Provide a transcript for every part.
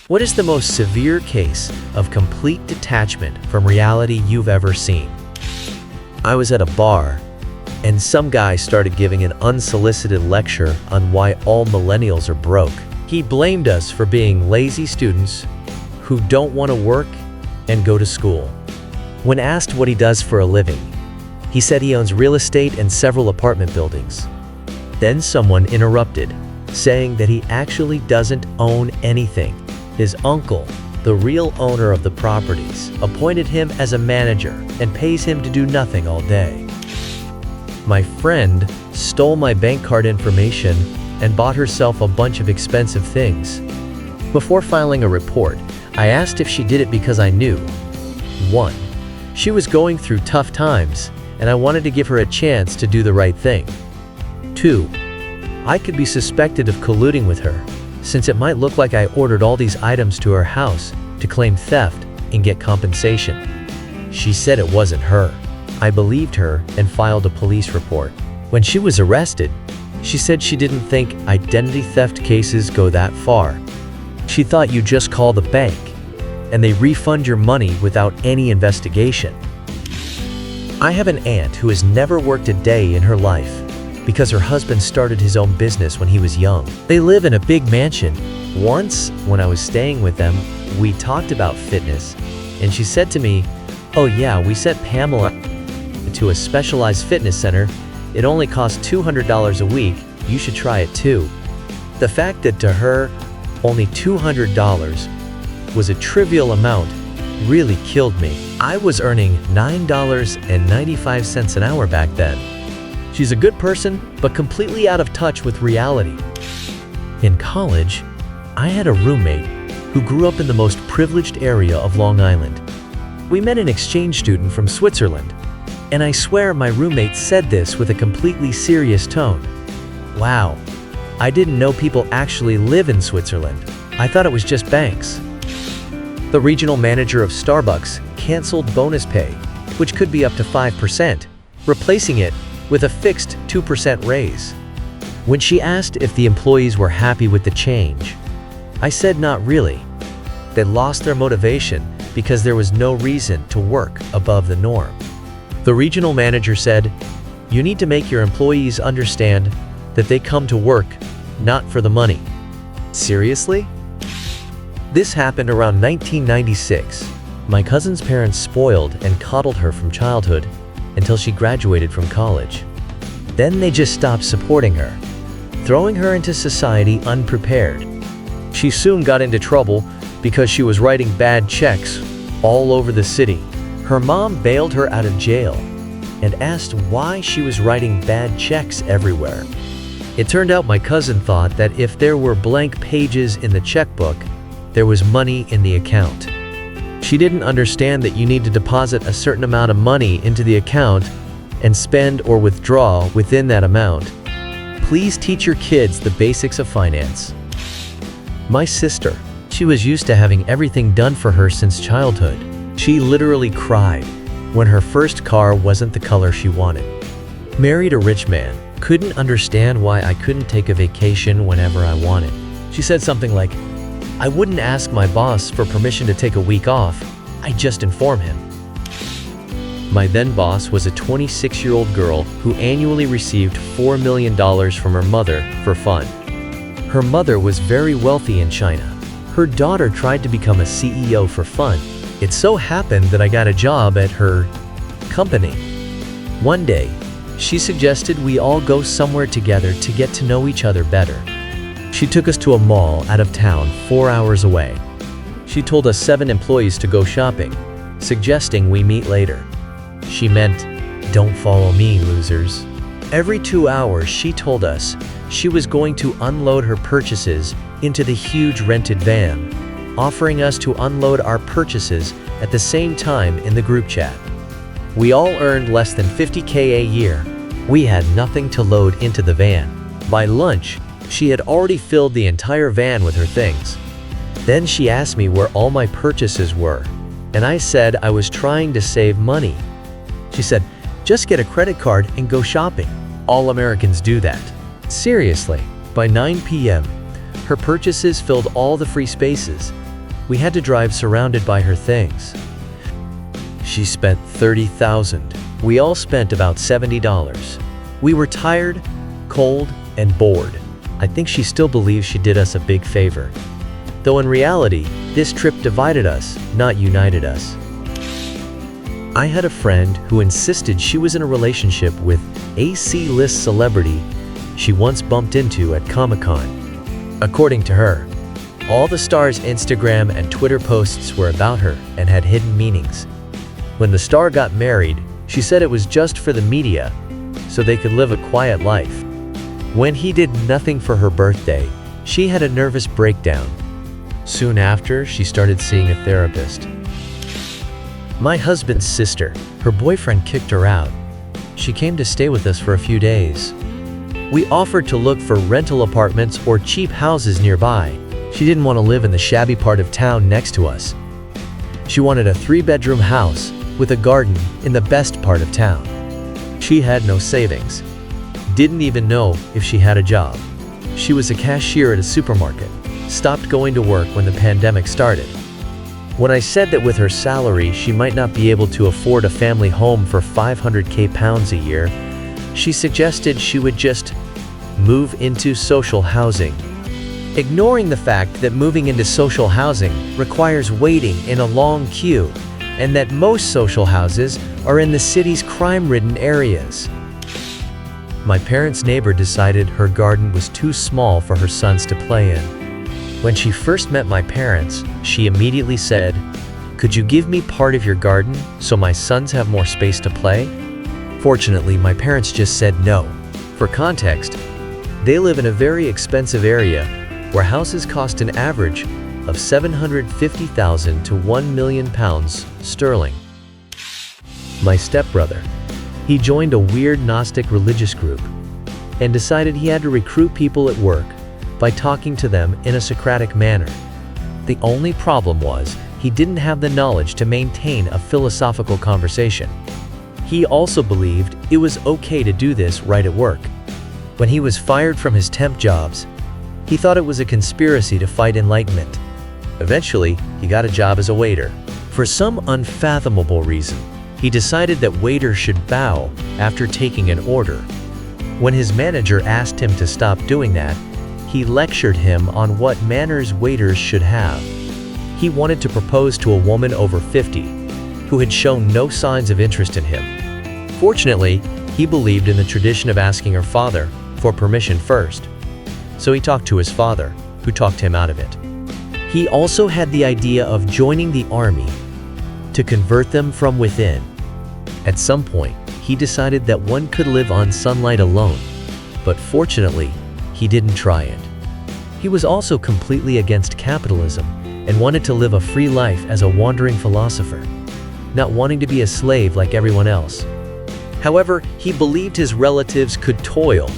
What is the most severe case of complete detachment from reality you've ever seen? I was at a bar, and some guy started giving an unsolicited lecture on why all millennials are broke. He blamed us for being lazy students who don't want to work and go to school. When asked what he does for a living, he said he owns real estate and several apartment buildings. Then someone interrupted, saying that he actually doesn't own anything. His uncle, the real owner of the properties, appointed him as a manager and pays him to do nothing all day. My friend stole my bank card information and bought herself a bunch of expensive things. Before filing a report, I asked if she did it because I knew 1. She was going through tough times, and I wanted to give her a chance to do the right thing. 2. I could be suspected of colluding with her, since it might look like I ordered all these items to her house to claim theft and get compensation. She said it wasn't her. I believed her and filed a police report. When she was arrested, she said she didn't think identity theft cases go that far. She thought you just call the bank, and they refund your money without any investigation. I have an aunt who has never worked a day in her life because her husband started his own business when he was young. They live in a big mansion. Once, when I was staying with them, we talked about fitness, and she said to me, "Oh yeah, we sent Pamela to a specialized fitness center. It only costs $200 a week. You should try it too." The fact that to her, only $200 was a trivial amount really killed me. I was earning $9.95 an hour back then. She's a good person, but completely out of touch with reality. In college, I had a roommate who grew up in the most privileged area of Long Island. We met an exchange student from Switzerland, and I swear my roommate said this with a completely serious tone. "Wow, I didn't know people actually live in Switzerland. I thought it was just banks." The regional manager of Starbucks canceled bonus pay, which could be up to 5%, replacing it with a fixed 2% raise. When she asked if the employees were happy with the change, I said not really. They lost their motivation because there was no reason to work above the norm. The regional manager said, "You need to make your employees understand that they come to work not for the money." Seriously? This happened around 1996. My cousin's parents spoiled and coddled her from childhood until she graduated from college. Then they just stopped supporting her, throwing her into society unprepared. She soon got into trouble because she was writing bad checks all over the city. Her mom bailed her out of jail and asked why she was writing bad checks everywhere. It turned out my cousin thought that if there were blank pages in the checkbook, there was money in the account. She didn't understand that you need to deposit a certain amount of money into the account and spend or withdraw within that amount. Please teach your kids the basics of finance. My sister, she was used to having everything done for her since childhood. She literally cried when her first car wasn't the color she wanted. Married a rich man, couldn't understand why I couldn't take a vacation whenever I wanted. She said something like, "I wouldn't ask my boss for permission to take a week off, I just inform him." My then boss was a 26-year-old girl who annually received $4 million from her mother for fun. Her mother was very wealthy in China. Her daughter tried to become a CEO for fun. It so happened that I got a job at her company. One day, she suggested we all go somewhere together to get to know each other better. She took us to a mall out of town 4 hours away. She told us 7 employees to go shopping, suggesting we meet later. She meant, "Don't follow me, losers." Every 2 hours, she told us she was going to unload her purchases into the huge rented van, offering us to unload our purchases at the same time in the group chat. We all earned less than $50K a year. We had nothing to load into the van. By lunch, she had already filled the entire van with her things. Then she asked me where all my purchases were, and I said I was trying to save money. She said, "Just get a credit card and go shopping. All Americans do that." Seriously, by 9 p.m., her purchases filled all the free spaces. We had to drive surrounded by her things. She spent $30,000. We all spent about $70. We were tired, cold, and bored. I think she still believes she did us a big favor. Though in reality, this trip divided us, not united us. I had a friend who insisted she was in a relationship with a C-list celebrity she once bumped into at Comic-Con. According to her, all the star's Instagram and Twitter posts were about her and had hidden meanings. When the star got married, she said it was just for the media, so they could live a quiet life. When he did nothing for her birthday, she had a nervous breakdown. Soon after, she started seeing a therapist. My husband's sister, her boyfriend kicked her out. She came to stay with us for a few days. We offered to look for rental apartments or cheap houses nearby. She didn't want to live in the shabby part of town next to us. She wanted a 3-bedroom house with a garden in the best part of town. She had no savings. Didn't even know if she had a job. She was a cashier at a supermarket. Stopped going to work when the pandemic started. When I said that with her salary she might not be able to afford a family home for £500,000 a year, she suggested she would just move into social housing. Ignoring the fact that moving into social housing requires waiting in a long queue and that most social houses are in the city's crime-ridden areas. My parents' neighbor decided her garden was too small for her sons to play in. When she first met my parents, she immediately said, "Could you give me part of your garden so my sons have more space to play?" Fortunately, my parents just said no. For context, they live in a very expensive area where houses cost an average of £750,000 to £1 million sterling. My stepbrother, he joined a weird Gnostic religious group and decided he had to recruit people at work by talking to them in a Socratic manner. The only problem was he didn't have the knowledge to maintain a philosophical conversation. He also believed it was okay to do this right at work. When he was fired from his temp jobs, he thought it was a conspiracy to fight enlightenment. Eventually, he got a job as a waiter. For some unfathomable reason, he decided that waiters should bow after taking an order. When his manager asked him to stop doing that, he lectured him on what manners waiters should have. He wanted to propose to a woman over 50, who had shown no signs of interest in him. Fortunately, he believed in the tradition of asking her father for permission first. So he talked to his father, who talked him out of it. He also had the idea of joining the army to convert them from within. At some point, he decided that one could live on sunlight alone, but fortunately, he didn't try it. He was also completely against capitalism and wanted to live a free life as a wandering philosopher, not wanting to be a slave like everyone else. However, he believed his relatives could toil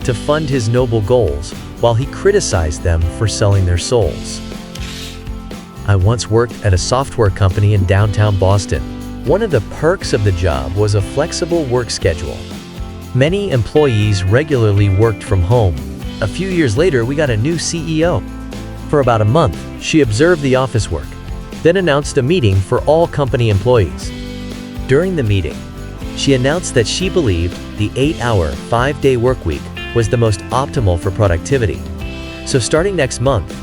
to fund his noble goals while he criticized them for selling their souls. I once worked at a software company in downtown Boston. One of the perks of the job was a flexible work schedule. Many employees regularly worked from home. A few years later, we got a new CEO. For about a month, she observed the office work, then announced a meeting for all company employees. During the meeting, she announced that she believed the 8-hour, 5-day workweek was the most optimal for productivity. So starting next month,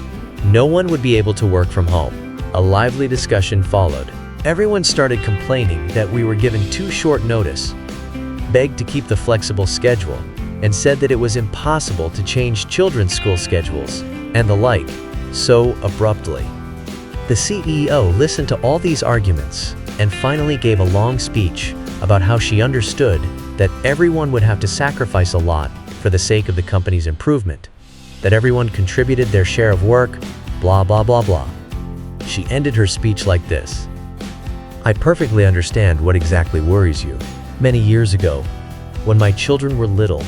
no one would be able to work from home. A lively discussion followed. Everyone started complaining that we were given too short notice, begged to keep the flexible schedule, and said that it was impossible to change children's school schedules, and the like, so abruptly. The CEO listened to all these arguments and finally gave a long speech about how she understood that everyone would have to sacrifice a lot for the sake of the company's improvement, that everyone contributed their share of work, blah blah blah blah. She ended her speech like this: "I perfectly understand what exactly worries you. Many years ago, when my children were little,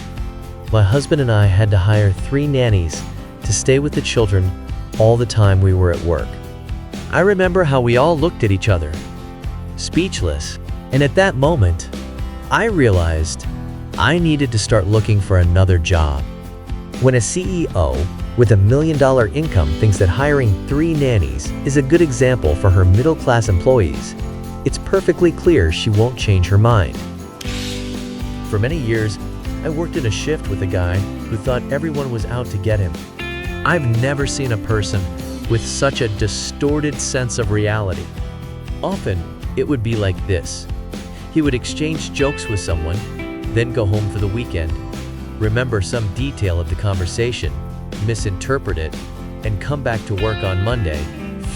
my husband and I had to hire 3 nannies to stay with the children all the time we were at work. I remember how we all looked at each other, speechless, and at that moment, I realized I needed to start looking for another job." When a CEO with a $1 million income thinks that hiring 3 nannies is a good example for her middle-class employees, it's perfectly clear she won't change her mind. For many years, I worked in a shift with a guy who thought everyone was out to get him. I've never seen a person with such a distorted sense of reality. Often, it would be like this. He would exchange jokes with someone, then go home for the weekend, remember some detail of the conversation, misinterpret it, and come back to work on Monday,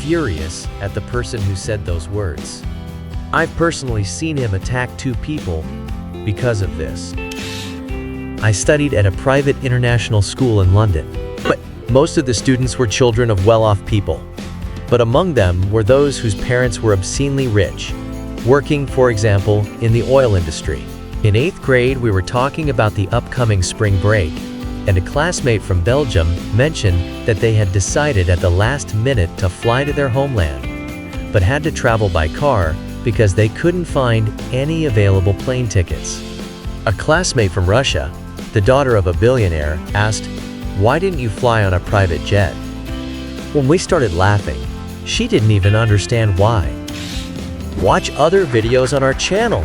furious at the person who said those words. I've personally seen him attack 2 people because of this. I studied at a private international school in London, but most of the students were children of well-off people. But among them were those whose parents were obscenely rich, working, for example, in the oil industry. In 8th grade, we were talking about the upcoming spring break, and a classmate from Belgium mentioned that they had decided at the last minute to fly to their homeland, but had to travel by car because they couldn't find any available plane tickets. A classmate from Russia, the daughter of a billionaire, asked, "Why didn't you fly on a private jet?" When we started laughing, she didn't even understand why. Watch other videos on our channel.